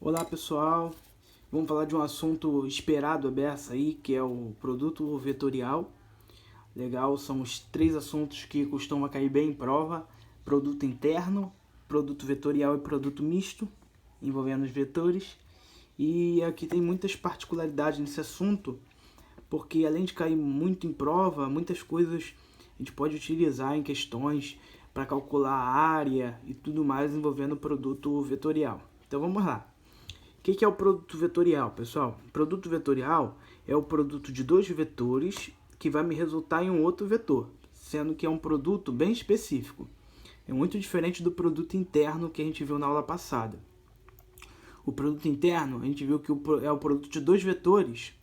Olá pessoal, vamos falar de um assunto esperado a beça aí, que é o produto vetorial. Legal, são os três assuntos que costumam cair bem em prova: produto interno, produto vetorial e produto misto, envolvendo os vetores. E aqui tem muitas particularidades nesse assunto, porque além de cair muito em prova, muitas coisas a gente pode utilizar em questões para calcular a área e tudo mais envolvendo o produto vetorial. Então vamos lá. O que é o produto vetorial, pessoal? O produto vetorial é o produto de dois vetores que vai me resultar em um outro vetor, sendo que é um produto bem específico. É muito diferente do produto interno que a gente viu na aula passada. O produto interno, a gente viu que é o produto de dois vetores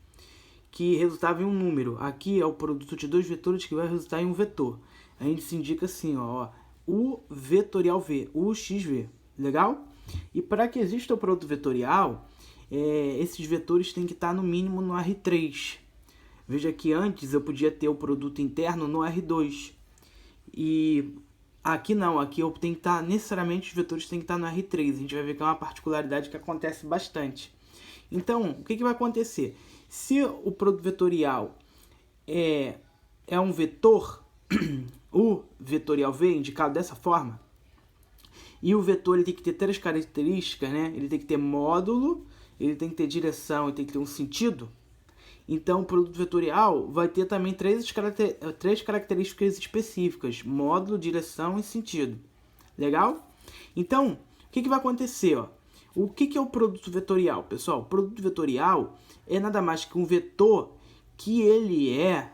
que resultava em um número. Aqui é o produto de dois vetores que vai resultar em um vetor. A gente se indica assim, ó, U vetorial V, UXV. Legal? E para que exista o produto vetorial, esses vetores têm que estar no mínimo no R3. Veja que antes eu podia ter o produto interno no R2. E aqui não, aqui eu tenho que estar, necessariamente os vetores têm que estar no R3. A gente vai ver que é uma particularidade que acontece bastante. Então, o que vai acontecer? Se o produto vetorial é um vetor, o vetorial V, indicado dessa forma, e o vetor ele tem que ter três características, né? Ele tem que ter módulo, ele tem que ter direção e tem que ter um sentido. Então, o produto vetorial vai ter também três características específicas: módulo, direção e sentido. Legal? Então, o que vai acontecer? Ó? O que é o produto vetorial, pessoal? O produto vetorial é nada mais que um vetor que ele é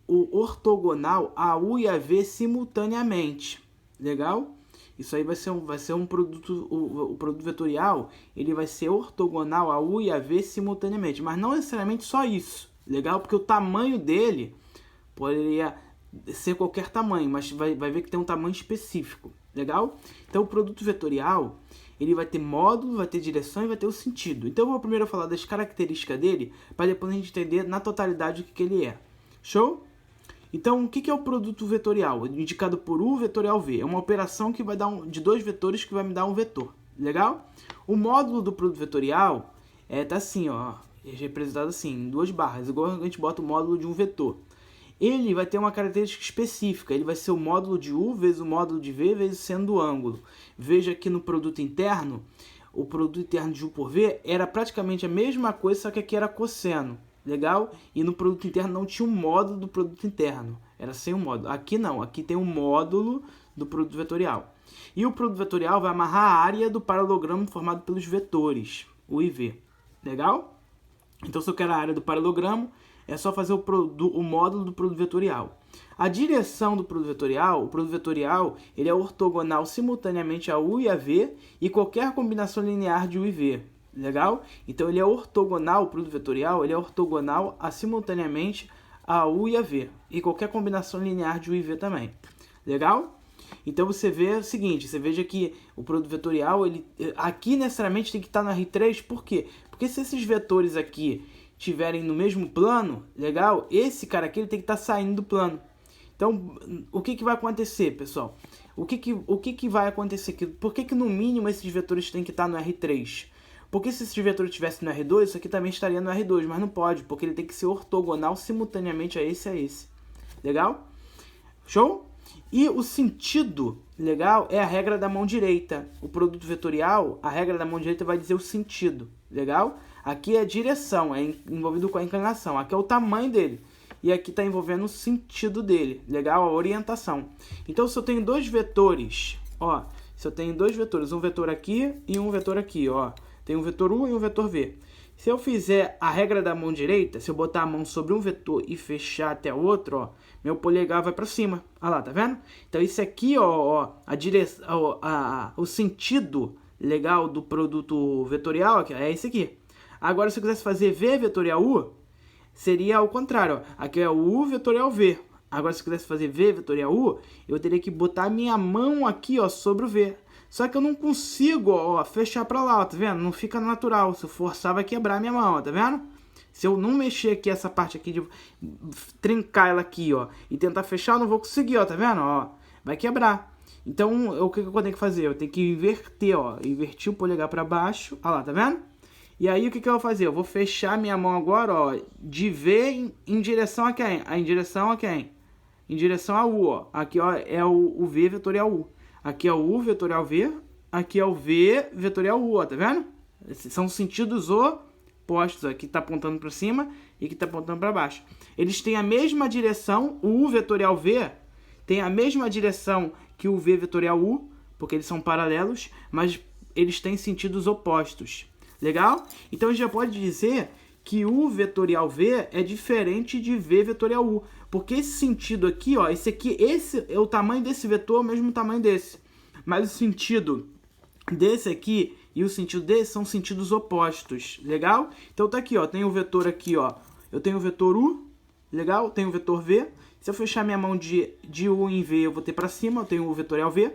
o ortogonal a U e a V simultaneamente. Legal? Isso aí vai ser um produto, o produto vetorial, ele vai ser ortogonal a U e a V simultaneamente, mas não necessariamente só isso, legal? Porque o tamanho dele poderia ser qualquer tamanho, mas vai ver que tem um tamanho específico, legal? Então o produto vetorial, ele vai ter módulo, vai ter direção e vai ter o sentido. Então eu vou primeiro falar das características dele, para depois a gente entender na totalidade o que ele é. Show? Então, o que é o produto vetorial? Indicado por U vetorial V. É uma operação que vai dar de dois vetores que vai me dar um vetor. Legal? O módulo do produto vetorial tá assim, ó, representado assim, em duas barras, igual a gente bota o módulo de um vetor. Ele vai ter uma característica específica. Ele vai ser o módulo de U vezes o módulo de V vezes seno do ângulo. Veja que no produto interno, o produto interno de U por V era praticamente a mesma coisa, só que aqui era cosseno. Legal? E no produto interno não tinha um módulo do produto interno. Era sem um módulo. Aqui não. Aqui tem um módulo do produto vetorial. E o produto vetorial vai amarrar a área do paralelogramo formado pelos vetores, U e V. Legal? Então, se eu quero a área do paralelogramo, é só fazer o módulo do produto vetorial. A direção do produto vetorial, o produto vetorial, ele é ortogonal simultaneamente a U e a V e qualquer combinação linear de U e V. Legal? Então ele é ortogonal, o produto vetorial, ele é ortogonal simultaneamente a U e a V. E qualquer combinação linear de U e V também. Legal? Então você vê o seguinte, você veja que o produto vetorial, ele aqui necessariamente tem que estar no R3, por quê? Porque se esses vetores aqui estiverem no mesmo plano, legal? Esse cara aqui ele tem que estar saindo do plano. Então, o que vai acontecer, pessoal? O que vai acontecer? Por que no mínimo esses vetores têm que estar no R3? Porque se esse vetor estivesse no R2, isso aqui também estaria no R2, mas não pode, porque ele tem que ser ortogonal simultaneamente a esse. Legal? Show? E o sentido, legal, é a regra da mão direita. O produto vetorial, a regra da mão direita vai dizer o sentido, legal? Aqui é a direção, é envolvido com a inclinação. Aqui é o tamanho dele. E aqui está envolvendo o sentido dele, legal? A orientação. Então, se eu tenho dois vetores, ó, se eu tenho dois vetores, um vetor aqui e um vetor aqui, ó, tem um vetor U e um vetor V. Se eu fizer a regra da mão direita, se eu botar a mão sobre um vetor e fechar até o outro, ó, meu polegar vai para cima. Olha lá, tá vendo? Então isso aqui, ó, a direção, o sentido legal do produto vetorial aqui, é esse aqui. Agora, se eu quisesse fazer V vetorial U, seria ao contrário. Ó. Aqui é o U vetorial V. Agora, se eu quisesse fazer V vetorial U, eu teria que botar a minha mão aqui, ó, sobre o V. Só que eu não consigo, ó, fechar pra lá, ó, tá vendo? Não fica natural. Se eu forçar, vai quebrar a minha mão, ó, tá vendo? Se eu não mexer aqui essa parte aqui, de trincar ela aqui, ó, e tentar fechar, eu não vou conseguir, ó, tá vendo? Ó, vai quebrar. Então, o que eu tenho que fazer? Eu tenho que inverter, ó. Invertir o polegar para baixo. Olha lá, tá vendo? E aí, o que eu vou fazer? Eu vou fechar minha mão agora, ó, de V em direção a quem? Em direção a quem? Em direção a U, ó. Aqui, ó, é o V vetorial U. Aqui é o U vetorial V. Aqui é o V vetorial U, ó. Tá vendo? Esses são sentidos opostos, ó. Aqui tá apontando para cima e aqui tá apontando para baixo. Eles têm a mesma direção. O U vetorial V tem a mesma direção que o V vetorial U, porque eles são paralelos, mas eles têm sentidos opostos. Legal? Então a gente já pode dizer que U vetorial V é diferente de V vetorial U, porque esse sentido aqui, ó, esse é o tamanho desse vetor, o mesmo tamanho desse. Mas o sentido desse aqui e o sentido desse são sentidos opostos. Legal? Então tá aqui, ó, tem o vetor aqui, ó. Eu tenho o vetor U, legal? Tenho o vetor V. Se eu fechar minha mão de U em V, eu vou ter para cima, eu tenho o vetorial V.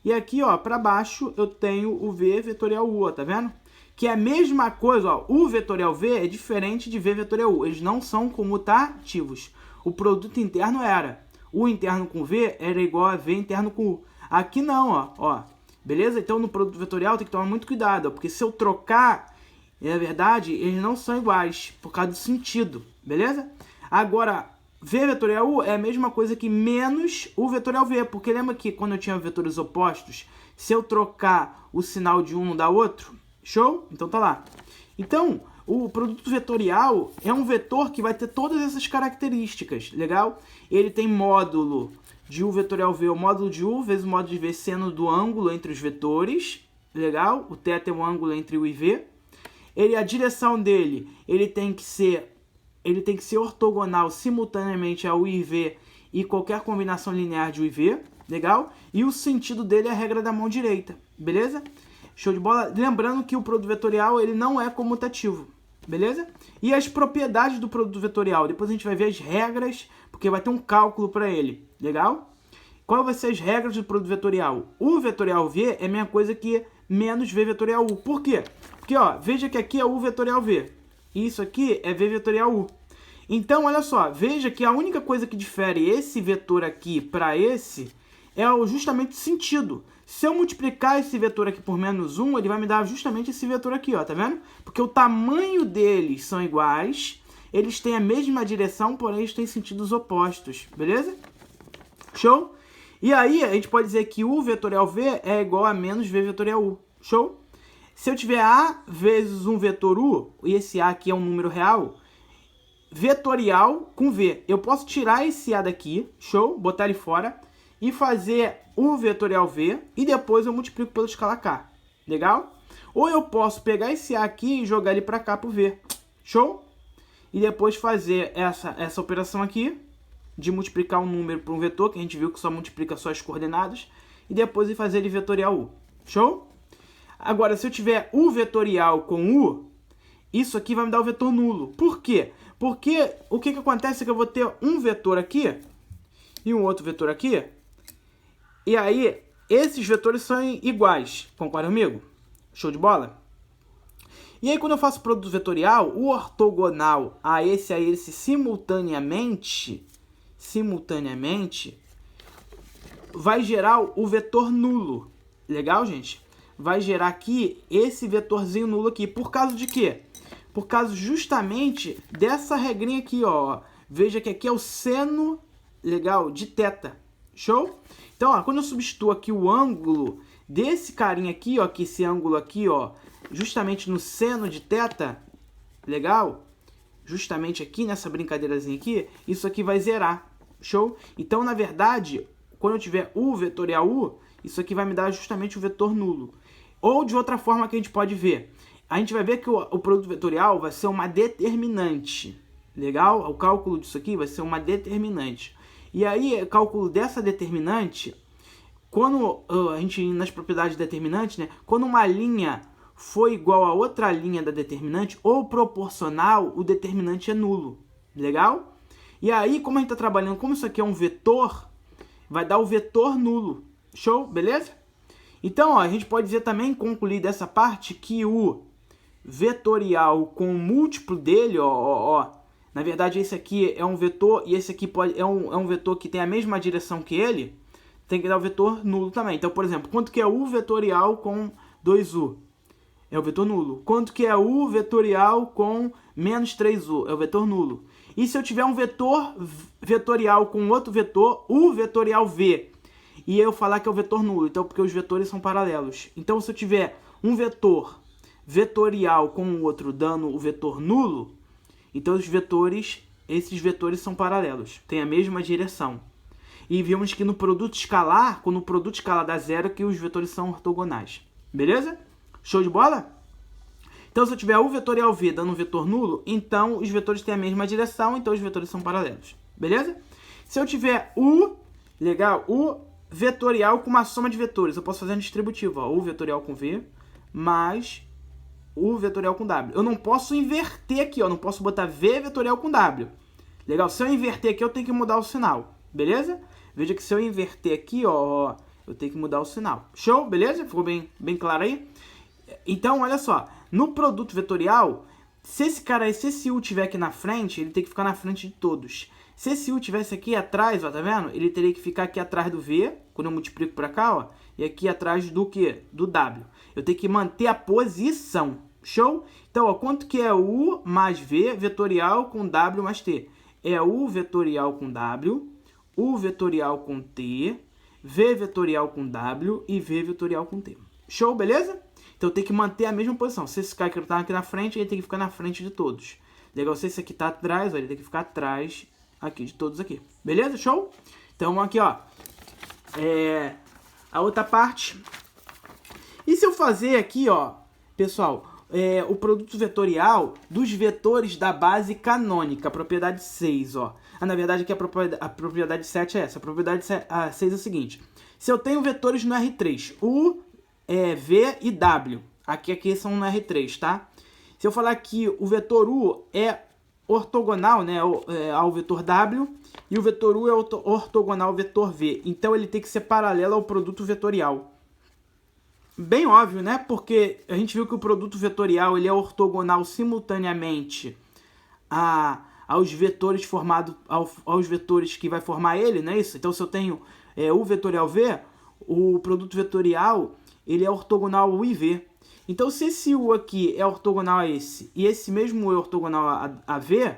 E aqui, ó, para baixo, eu tenho o V vetorial U, ó, tá vendo? Que é a mesma coisa, ó, U vetorial V é diferente de V vetorial U. Eles não são comutativos. O produto interno era. U interno com V era igual a V interno com U. Aqui não, ó. Beleza? Então, no produto vetorial tem que tomar muito cuidado, ó, porque se eu trocar, na verdade, eles não são iguais, por causa do sentido. Beleza? Agora, V vetorial U é a mesma coisa que menos U vetorial V, porque lembra que quando eu tinha vetores opostos, se eu trocar o sinal de um não dá outro? Show? Então tá lá. Então, o produto vetorial é um vetor que vai ter todas essas características, legal? Ele tem módulo de U vetorial V, o módulo de U vezes o módulo de V seno do ângulo entre os vetores, legal? O θ é o ângulo entre U e V. A direção dele, ele tem que ser ortogonal simultaneamente a U e V e qualquer combinação linear de U e V, legal? E o sentido dele é a regra da mão direita, beleza? Show de bola? Lembrando que o produto vetorial ele não é comutativo, beleza? E as propriedades do produto vetorial, depois a gente vai ver as regras, porque vai ter um cálculo para ele, legal? Qual vai ser as regras do produto vetorial? U vetorial V é a mesma coisa que menos V vetorial U. Por quê? Porque, ó, veja que aqui é U vetorial V. E isso aqui é V vetorial U. Então, olha só, veja que a única coisa que difere esse vetor aqui para esse é justamente o sentido. Se eu multiplicar esse vetor aqui por menos 1, ele vai me dar justamente esse vetor aqui, ó, tá vendo? Porque o tamanho deles são iguais, eles têm a mesma direção, porém eles têm sentidos opostos, beleza? Show? E aí, a gente pode dizer que U vetorial V é igual a menos V vetorial U. Show? Se eu tiver A vezes um vetor U, e esse A aqui é um número real, vetorial com V. Eu posso tirar esse A daqui, show? Botar ele fora e fazer U vetorial V e depois eu multiplico pela escala K. Legal? Ou eu posso pegar esse A aqui e jogar ele para cá pro V. Show? E depois fazer essa operação aqui de multiplicar um número por um vetor, que a gente viu que só multiplica só as coordenadas, e depois fazer ele vetorial U. Show? Agora, se eu tiver U vetorial com U, isso aqui vai me dar o vetor nulo. Por quê? Porque o que acontece é que eu vou ter um vetor aqui e um outro vetor aqui. E aí, esses vetores são iguais. Concorda comigo? Show de bola? E aí, quando eu faço produto vetorial, o ortogonal a esse simultaneamente, vai gerar o vetor nulo. Legal, gente? Vai gerar aqui esse vetorzinho nulo aqui. Por causa de quê? Por causa justamente dessa regrinha aqui, ó. Veja que aqui é o seno, legal, de θ. Show? Então, ó, quando eu substituo aqui o ângulo desse carinha aqui, ó, que esse ângulo aqui, ó, justamente no seno de θ, legal? Justamente aqui nessa brincadeirazinha aqui, isso aqui vai zerar. Show? Então, na verdade, quando eu tiver U vetorial U, isso aqui vai me dar justamente o vetor nulo. Ou de outra forma que a gente pode ver. A gente vai ver que o produto vetorial vai ser uma determinante. Legal? O cálculo disso aqui vai ser uma determinante. E aí, o cálculo dessa determinante, quando a gente, nas propriedades determinantes, né, quando uma linha for igual a outra linha da determinante, ou proporcional, o determinante é nulo. Legal? E aí, como a gente está trabalhando, como isso aqui é um vetor, vai dar o vetor nulo. Show? Beleza? Então, ó, a gente pode dizer também, concluir dessa parte, que o vetorial com o múltiplo dele, ó, na verdade esse aqui é um vetor e esse aqui é um vetor que tem a mesma direção que ele, tem que dar o vetor nulo também. Então, por exemplo, quanto que é U vetorial com 2U? É o vetor nulo. Quanto que é U vetorial com menos 3U? É o vetor nulo. E se eu tiver um vetor vetorial com outro vetor, U vetorial V, e eu falar que é o vetor nulo, então porque os vetores são paralelos. Então, se eu tiver um vetor vetorial com o outro dando o vetor nulo, então esses vetores são paralelos, têm a mesma direção. E vimos que no produto escalar, quando o produto escalar dá zero, que os vetores são ortogonais. Beleza? Show de bola? Então, se eu tiver U vetorial V dando um vetor nulo, então os vetores têm a mesma direção, então os vetores são paralelos. Beleza? Se eu tiver U, legal, U vetorial com uma soma de vetores, eu posso fazer um distributivo, ó, U vetorial com V mais U vetorial com W. Eu não posso inverter aqui, ó, não posso botar V vetorial com W. Legal? Se eu inverter aqui, eu tenho que mudar o sinal. Beleza? Veja que se eu inverter aqui, ó, eu tenho que mudar o sinal. Show? Beleza? Ficou bem claro aí? Então, olha só. No produto vetorial, se esse U tiver aqui na frente, ele tem que ficar na frente de todos. Se esse U tivesse aqui atrás, ó, tá vendo? Ele teria que ficar aqui atrás do V, quando eu multiplico para cá, ó, e aqui atrás do quê? Do W. Eu tenho que manter a posição. Show? Então, ó, quanto que é U mais V vetorial com W mais T? É U vetorial com W, U vetorial com T, V vetorial com W e V vetorial com T. Show, beleza? Então eu tenho que manter a mesma posição. Se esse cara está aqui na frente, ele tem que ficar na frente de todos. Legal, se esse aqui está atrás, ó, ele tem que ficar atrás aqui de todos aqui. Beleza? Show? Então aqui, ó, a outra parte. E se eu fazer aqui, ó, pessoal, o produto vetorial dos vetores da base canônica, a propriedade 6, ó. Na verdade, aqui a propriedade 7 é essa. A propriedade 6 é o seguinte. Se eu tenho vetores no R3, U, V e W, aqui são no R3, tá? Se eu falar que o vetor U é ortogonal, né, ao vetor W, e o vetor U é ortogonal ao vetor V, então ele tem que ser paralelo ao produto vetorial. Bem óbvio, né? Porque a gente viu que o produto vetorial ele é ortogonal simultaneamente aos vetores formados, aos vetores que vai formar ele, não é isso? Então, se eu tenho U vetorial V, o produto vetorial ele é ortogonal ao U e V. Então, se esse U aqui é ortogonal a esse, e esse mesmo U é ortogonal a V,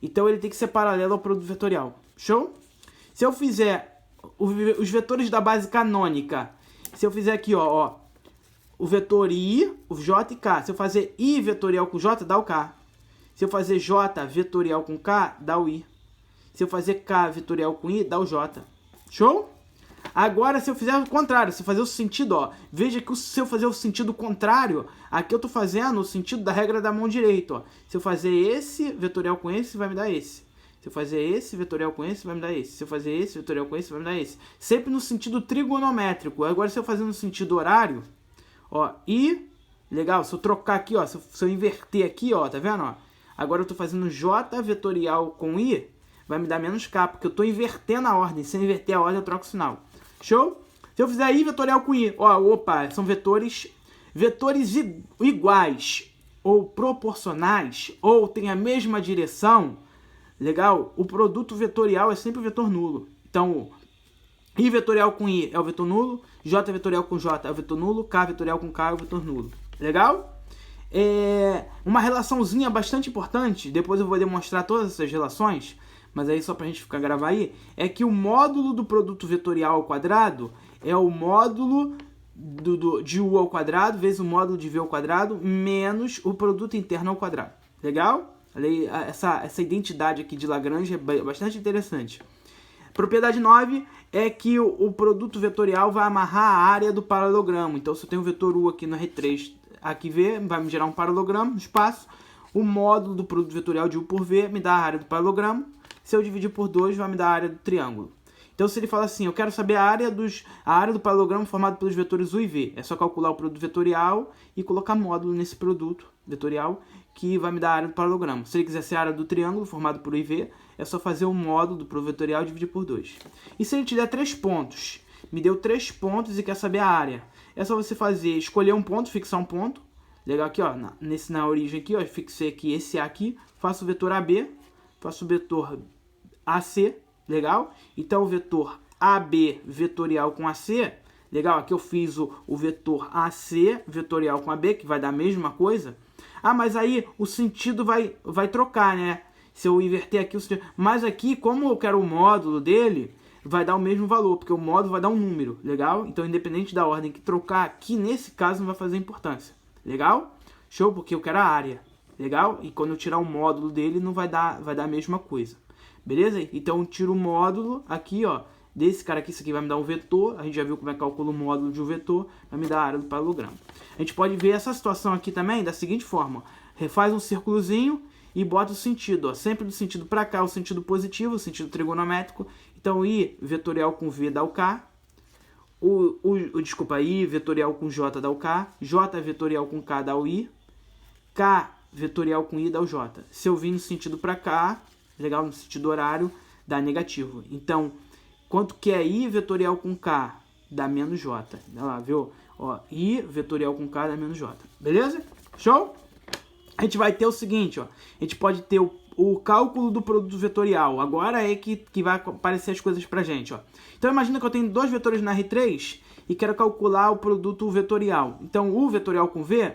então ele tem que ser paralelo ao produto vetorial. Show? Se eu fizer os vetores da base canônica, se eu fizer aqui, ó, o vetor I, o J e K. Se eu fazer I vetorial com J, dá o K. Se eu fazer J vetorial com K, dá o I. Se eu fazer K vetorial com I, dá o J. Show? Agora, se eu fizer o contrário, se eu fazer o sentido, ó, veja que se eu fazer o sentido contrário, aqui eu tô fazendo o sentido da regra da mão direita, ó. Se eu fazer esse vetorial com esse, vai me dar esse. Se eu fazer esse vetorial com esse, vai me dar esse. Se eu fazer esse vetorial com esse, vai me dar esse. Sempre no sentido trigonométrico. Agora, se eu fazer no sentido horário, ó, e, legal, se eu trocar aqui, ó, se eu inverter aqui, ó, tá vendo, ó? Agora eu tô fazendo J vetorial com I, vai me dar menos K, porque eu tô invertendo a ordem. Se eu inverter a ordem, eu troco o sinal. Show? Se eu fizer I vetorial com I, ó, opa, são vetores iguais, ou proporcionais, ou tem a mesma direção, legal? O produto vetorial é sempre o vetor nulo. Então, I vetorial com I é o vetor nulo, J vetorial com J é o vetor nulo, K vetorial com K é o vetor nulo. Legal? Uma relaçãozinha bastante importante, depois eu vou demonstrar todas essas relações, mas aí só pra gente gravar aí, é que o módulo do produto vetorial ao quadrado é o módulo de U ao quadrado vezes o módulo de V ao quadrado menos o produto interno ao quadrado. Legal? Essa identidade aqui de Lagrange é bastante interessante. Propriedade 9 é que o produto vetorial vai amarrar a área do paralelogramo. Então, se eu tenho o vetor U aqui no R3, aqui V, vai me gerar um paralelogramo no espaço. O módulo do produto vetorial de U por V me dá a área do paralelogramo. Se eu dividir por 2, vai me dar a área do triângulo. Então, se ele fala assim, eu quero saber a área do paralelogramo formado pelos vetores U e V. É só calcular o produto vetorial e colocar módulo nesse produto vetorial, que vai me dar a área do paralelogramo. Se ele quiser ser a área do triângulo formado por U e V, é só fazer o módulo do produto vetorial e dividir por 2. E se ele te der 3 pontos, me deu 3 pontos e quer saber a área, é só você escolher um ponto, fixar um ponto. Legal aqui, ó, na origem aqui, ó, fixei aqui esse A aqui, faço o vetor AB, faço o vetor AC, legal? Então o vetor AB vetorial com AC, legal, aqui eu fiz o vetor AC vetorial com AB, que vai dar a mesma coisa. Ah, mas aí o sentido vai trocar, né? Se eu inverter aqui o sentido. Mas aqui, como eu quero o módulo dele, vai dar o mesmo valor, porque o módulo vai dar um número, legal? Então, independente da ordem que trocar, aqui nesse caso não vai fazer importância, legal? Show, porque eu quero a área, legal? E quando eu tirar o módulo dele, não vai dar a mesma coisa, beleza? Então, eu tiro o módulo aqui, ó, desse cara aqui, isso aqui vai me dar um vetor, a gente já viu como é que calcula o módulo de um vetor, vai me dar a área do paralelogramo. A gente pode ver essa situação aqui também da seguinte forma, refaz um círculozinho e bota o sentido, ó, sempre do sentido para cá, o sentido positivo, o sentido trigonométrico. Então, I vetorial com V dá o K, desculpa, I vetorial com J dá o K, J vetorial com K dá o I, K vetorial com I dá o J. Se eu vir no sentido para cá, legal, no sentido horário, dá negativo. Então, quanto que é I vetorial com K? Dá menos J. Olha lá, viu? Ó, I vetorial com K dá menos J. Beleza? Show? A gente vai ter o seguinte, ó. A gente pode ter o cálculo do produto vetorial. Agora é que vai aparecer as coisas pra gente, ó. Então imagina que eu tenho dois vetores na R3 e quero calcular o produto vetorial. Então o vetorial com V,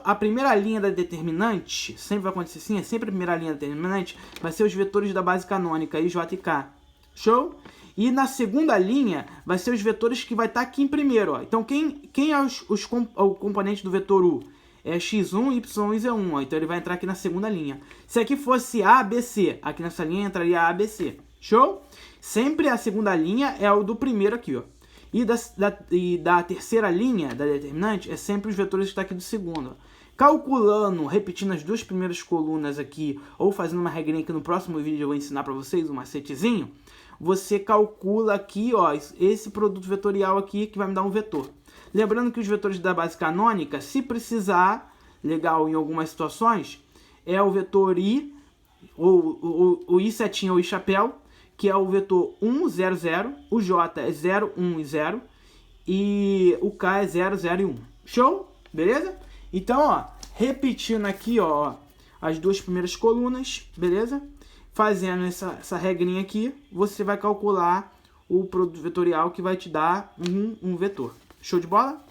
a primeira linha da determinante, sempre vai acontecer assim, é sempre a primeira linha da determinante, vai ser os vetores da base canônica, I, J e K. Show? E na segunda linha vai ser os vetores que vai estar aqui em primeiro, ó. Então quem é o componente do vetor U? É x1, y e z1, ó. Então ele vai entrar aqui na segunda linha. Se aqui fosse A, B, C, aqui nessa linha entraria A, B, C. Show? Sempre a segunda linha é o do primeiro aqui, ó. E da terceira linha da determinante é sempre os vetores que estão aqui do segundo, ó. Calculando, repetindo as duas primeiras colunas aqui, ou fazendo uma regrinha que no próximo vídeo eu vou ensinar para vocês, um macetezinho, você calcula aqui, ó, esse produto vetorial aqui que vai me dar um vetor. Lembrando que os vetores da base canônica, se precisar, legal, em algumas situações, é o vetor I, ou o I setinha ou I chapéu, que é o vetor 1, 0, 0, o J é 0, 1 e 0, e o K é 0, 0 e 1. Show? Beleza? Então, ó, repetindo aqui, ó, as duas primeiras colunas, beleza? Fazendo essa regrinha aqui, você vai calcular o produto vetorial que vai te dar um vetor. Show de bola?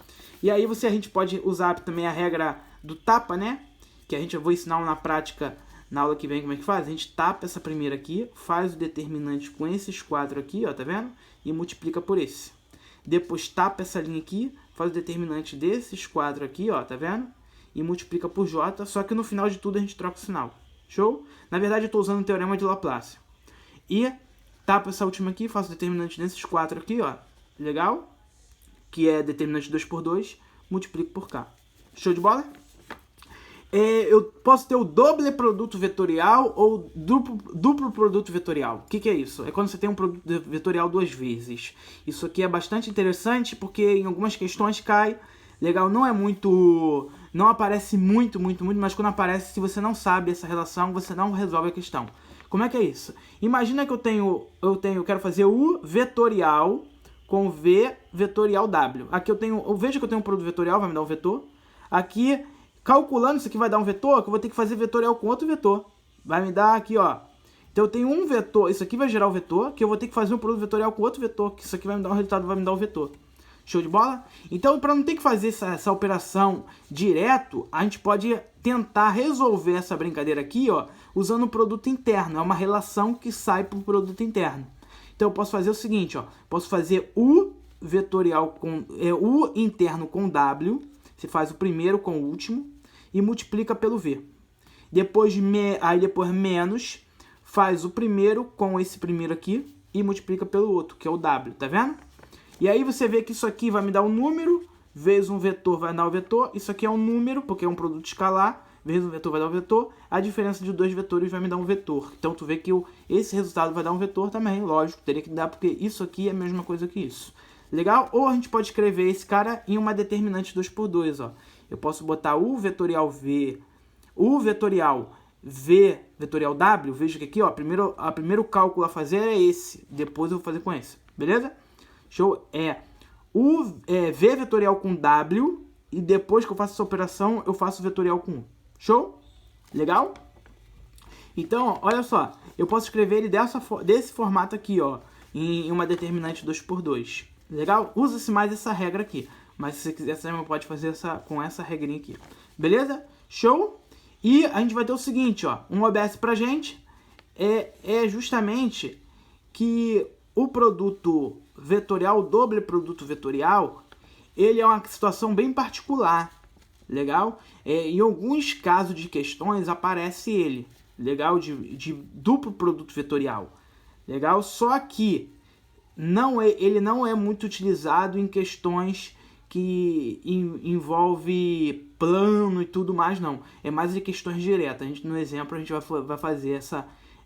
E aí a gente pode usar também a regra do tapa, né? Que eu vou ensinar na prática na aula que vem como é que faz. A gente tapa essa primeira aqui, faz o determinante com esses quatro aqui, ó, tá vendo? E multiplica por esse. Depois tapa essa linha aqui, faz o determinante desses quatro aqui, ó, tá vendo? E multiplica por J, só que no final de tudo a gente troca o sinal. Show? Na verdade eu estou usando o teorema de Laplace. E tapa essa última aqui, faço o determinante desses quatro aqui, ó. Legal? Que é determinante 2 por 2, multiplico por K. Show de bola? Eu posso ter o doble produto vetorial ou duplo produto vetorial. O que é isso? É quando você tem um produto vetorial duas vezes. Isso aqui é bastante interessante porque em algumas questões cai. Legal, não aparece muito, mas quando aparece, se você não sabe essa relação, você não resolve a questão. Como é que é isso? Imagina que eu quero fazer o vetorial com V vetorial W. Aqui veja que eu tenho um produto vetorial, vai me dar um vetor. Aqui, calculando isso aqui vai dar um vetor, que eu vou ter que fazer vetorial com outro vetor. Vai me dar aqui, ó. Então eu tenho um vetor, isso aqui vai gerar o vetor, que eu vou ter que fazer um produto vetorial com outro vetor, que isso aqui vai me dar um resultado, vai me dar um vetor. Show de bola? Então, para não ter que fazer essa operação direto, a gente pode tentar resolver essa brincadeira aqui, ó, usando o produto interno. É uma relação que sai para o produto interno. Então, eu posso fazer o seguinte, ó, posso fazer U vetorial com U interno com W, você faz o primeiro com o último e multiplica pelo V. Depois menos, faz o primeiro com esse primeiro aqui e multiplica pelo outro, que é o W, tá vendo? E aí você vê que isso aqui vai me dar um número, vezes um vetor vai dar um vetor, isso aqui é um número, porque é um produto escalar, vezes um vetor vai dar um vetor, a diferença de dois vetores vai me dar um vetor. Então tu vê que esse resultado vai dar um vetor também, lógico, teria que dar, porque isso aqui é a mesma coisa que isso. Legal? Ou a gente pode escrever esse cara em uma determinante 2 por 2, ó. Eu posso botar U vetorial V, U vetorial V vetorial W, veja que aqui, ó, primeiro cálculo a fazer é esse, depois eu vou fazer com esse, beleza? Show? V vetorial com W e depois que eu faço essa operação, eu faço vetorial com U. Show? Legal? Então, ó, olha só, eu posso escrever ele desse formato aqui, ó. em uma determinante 2×2. Legal? Usa-se mais essa regra aqui. Mas se você quiser, você também pode fazer com essa regrinha aqui. Beleza? Show? E a gente vai ter o seguinte, ó. Um OBS pra gente é justamente que o produto vetorial, o doble produto vetorial, ele é uma situação bem particular. Legal? Em alguns casos de questões aparece ele. Legal? De duplo produto vetorial. Legal? Só que ele não é muito utilizado em questões que envolve plano e tudo mais, não. É mais em questões diretas. No exemplo, a gente vai fazer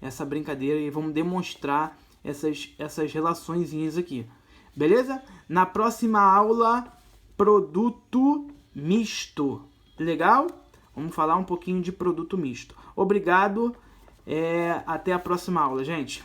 essa brincadeira e vamos demonstrar essas relaçõezinhas aqui. Beleza? Na próxima aula, produto misto. Legal? Vamos falar um pouquinho de produto misto. Obrigado. Até a próxima aula, gente.